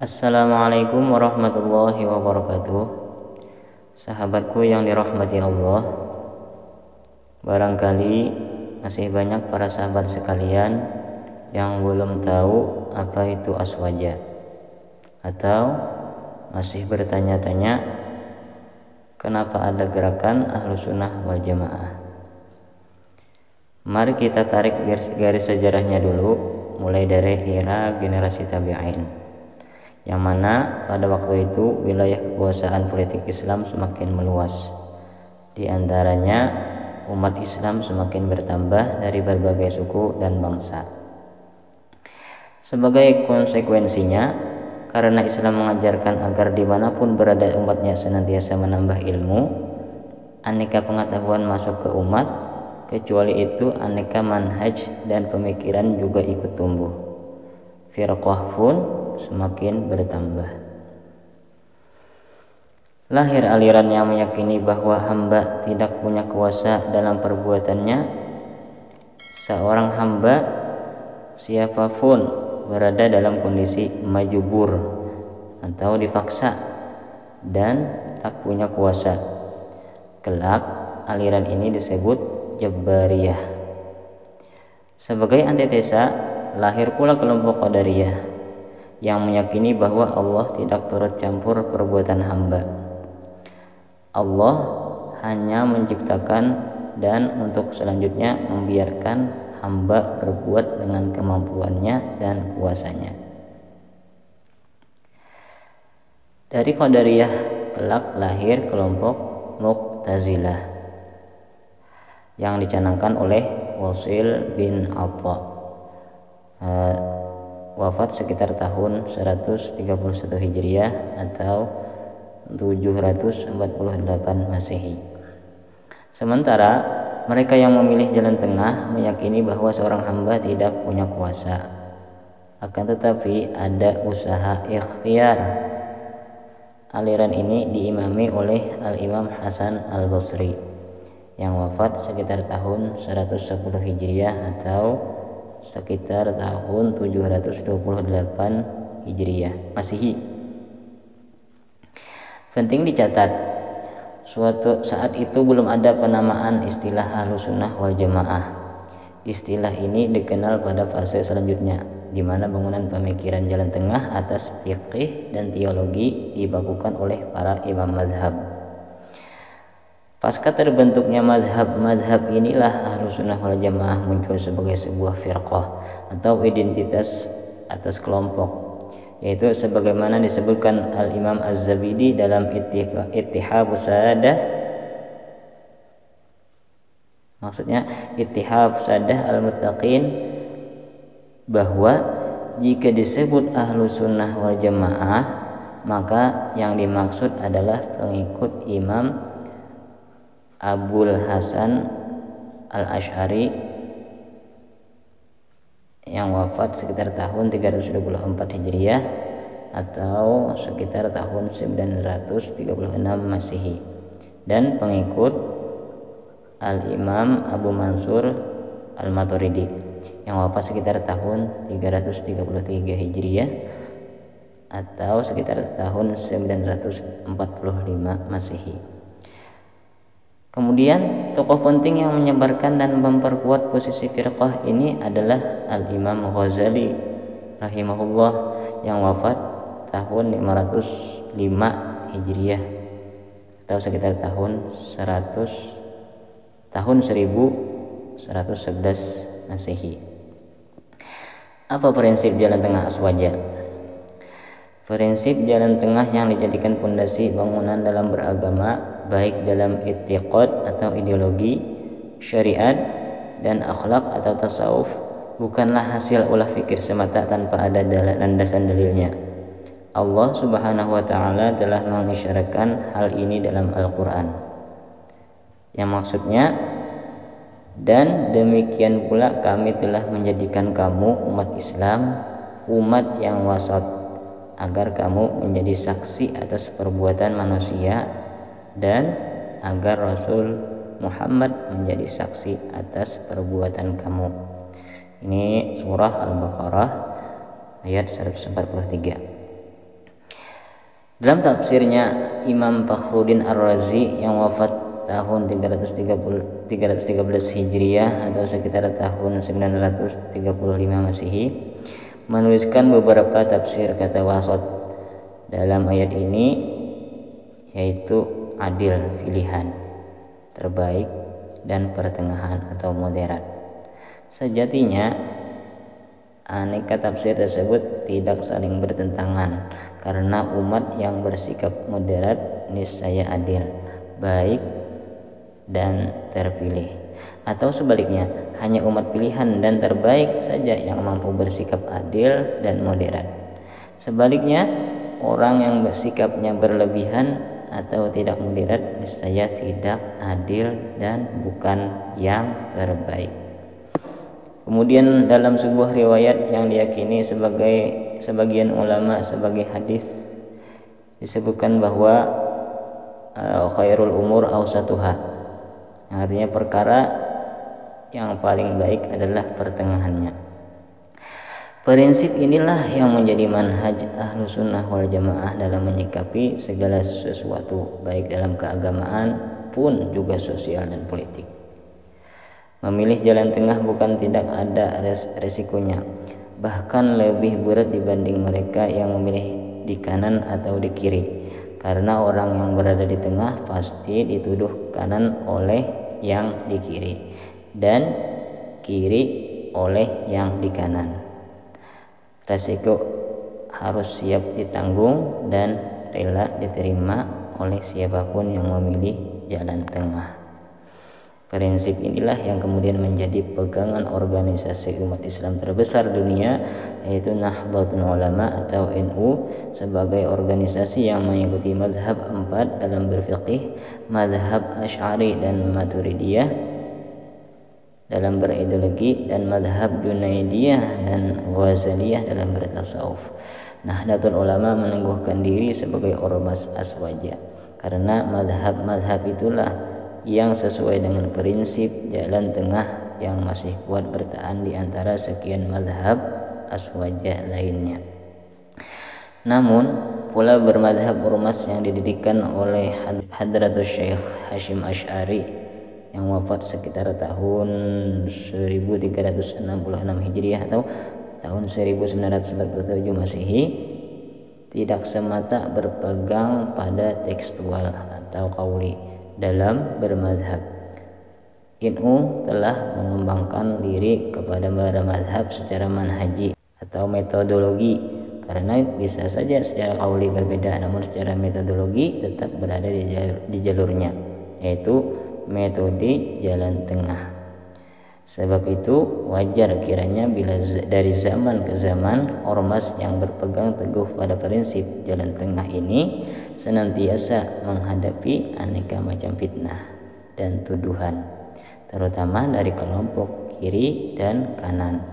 Assalamualaikum warahmatullahi wabarakatuh. Sahabatku yang dirahmati Allah, barangkali masih banyak para sahabat sekalian yang belum tahu apa itu aswaja, atau masih bertanya-tanya kenapa ada gerakan Ahlus Sunnah wal Jamaah. Mari kita tarik garis sejarahnya dulu, mulai dari era generasi tabi'in, yang mana pada waktu itu wilayah kekuasaan politik Islam semakin meluas. Di antaranya umat Islam semakin bertambah dari berbagai suku dan bangsa. Sebagai konsekuensinya, karena Islam mengajarkan agar dimanapun berada umatnya senantiasa menambah ilmu, aneka pengetahuan masuk ke umat, kecuali itu aneka manhaj dan pemikiran juga ikut tumbuh. Firqah pun semakin bertambah. Lahir aliran yang meyakini bahwa hamba tidak punya kuasa dalam perbuatannya. Seorang hamba siapapun berada dalam kondisi majbur atau dipaksa dan tak punya kuasa. Kelak aliran ini disebut Jabariyah. Sebagai antitesa, lahir pula kelompok Qadariyah yang meyakini bahwa Allah tidak turut campur perbuatan hamba. Allah hanya menciptakan dan untuk selanjutnya membiarkan hamba berbuat dengan kemampuannya dan kuasanya. Dari Qadariyah kelak lahir kelompok Mu'tazilah yang dicanangkan oleh Wasil bin Atha, wafat sekitar tahun 131 Hijriah atau 748 Masehi. Sementara mereka yang memilih jalan tengah meyakini bahwa seorang hamba tidak punya kuasa, akan tetapi ada usaha ikhtiar. Aliran ini diimami oleh Al-Imam Hasan Al-Basri yang wafat sekitar tahun 110 Hijriah atau sekitar tahun 728 Hijriah Masehi. Penting dicatat, suatu saat itu belum ada penamaan istilah Ahlus Sunnah wal Jamaah. Istilah ini dikenal pada fase selanjutnya, di mana bangunan pemikiran jalan tengah atas fiqih dan teologi dibakukan oleh para imam mazhab. Pasca terbentuknya mazhab inilah Ahlus Sunnah wal Jamaah muncul sebagai sebuah firqah atau identitas atas kelompok, yaitu sebagaimana disebutkan Al-Imam Az-Zabidi dalam Ittihabus Sadah, maksudnya Ittihab Sadah Al-Muttaqin, bahwa jika disebut Ahlus Sunnah wal Jamaah maka yang dimaksud adalah pengikut Imam Abul Hasan Al-Asy'ari yang wafat sekitar tahun 324 Hijriah atau sekitar tahun 936 Masehi, dan pengikut Al-Imam Abu Mansur Al-Maturidi yang wafat sekitar tahun 333 Hijriah atau sekitar tahun 945 Masehi. Kemudian tokoh penting yang menyebarkan dan memperkuat posisi firqah ini adalah Al-Imam Ghazali rahimahullah yang wafat tahun 505 Hijriah atau sekitar tahun 1111 Masehi. Apa prinsip jalan tengah aswaja? Prinsip jalan tengah yang dijadikan pondasi bangunan dalam beragama, baik dalam i'tiqad atau ideologi, syariat dan akhlak atau tasawuf, bukanlah hasil ulah fikir semata tanpa ada landasan dalilnya. Allah Subhanahu wa taala telah mengisyaratkan hal ini dalam Al-Qur'an, yang maksudnya, dan demikian pula kami telah menjadikan kamu umat Islam, umat yang wasat, agar kamu menjadi saksi atas perbuatan manusia dan agar Rasul Muhammad menjadi saksi atas perbuatan kamu. Ini surah Al-Baqarah ayat 143. Dalam tafsirnya Imam Fakhruddin Ar-Razi yang wafat tahun 313 Hijriah atau sekitar tahun 935 Masehi menuliskan beberapa tafsir kata wasat dalam ayat ini, yaitu adil, pilihan, terbaik, dan pertengahan atau moderat. Sejatinya aneka tafsir tersebut tidak saling bertentangan, karena umat yang bersikap moderat niscaya adil, baik, dan terpilih. Atau sebaliknya, hanya umat pilihan dan terbaik saja yang mampu bersikap adil dan moderat. Sebaliknya, orang yang bersikapnya berlebihan atau tidak moderat niscaya tidak adil dan bukan yang terbaik. Kemudian dalam sebuah riwayat yang diyakini sebagai sebagian ulama sebagai hadis disebutkan bahwa khairul umur awsatuha, yang artinya perkara yang paling baik adalah pertengahannya. Prinsip inilah yang menjadi manhaj ahlu sunnah wal jamaah dalam menyikapi segala sesuatu, baik dalam keagamaan pun juga sosial dan politik. Memilih jalan tengah bukan tidak ada resikonya, bahkan lebih berat dibanding mereka yang memilih di kanan atau di kiri, karena orang yang berada di tengah pasti dituduh kanan oleh yang di kiri dan kiri oleh yang di kanan. Resiko harus siap ditanggung dan rela diterima oleh siapapun yang memilih jalan tengah. Prinsip inilah yang kemudian menjadi pegangan organisasi umat Islam terbesar dunia, yaitu Nahdlatul Ulama atau NU, sebagai organisasi yang mengikuti mazhab 4 dalam berfiqih, mazhab Asy'ari dan Maturidiyah dalam berideologi, dan mazhab Junaidiyah dan Ghazaliyah dalam bertasawuf. Nahdlatul Ulama meneguhkan diri sebagai ormas aswaja, karena mazhab-mazhab itulah yang sesuai dengan prinsip jalan tengah yang masih kuat bertahan di antara sekian mazhab aswaja lainnya. Namun pula bermazhab ormas yang didirikan oleh Hadratus Syekh Hasyim Asy'ari yang wafat sekitar tahun 1366 Hijriah atau tahun 1947 Masehi, tidak semata berpegang pada tekstual atau qauli dalam bermazhab. NU telah mengembangkan diri kepada bermazhab secara manhaji atau metodologi, karena bisa saja secara qauli berbeda, namun secara metodologi tetap berada di jalurnya, yaitu metode jalan tengah. Sebab itu wajar kiranya bila dari zaman ke zaman ormas yang berpegang teguh pada prinsip jalan tengah ini senantiasa menghadapi aneka macam fitnah dan tuduhan, terutama dari kelompok kiri dan kanan,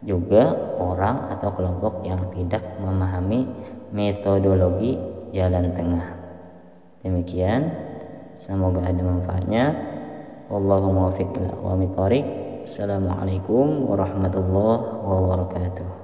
juga orang atau kelompok yang tidak memahami metodologi jalan tengah. Demikian, semoga ada manfaatnya. Wallahu muwaffiq ila aqwamit thoriq. Assalamualaikum warahmatullahi wabarakatuh.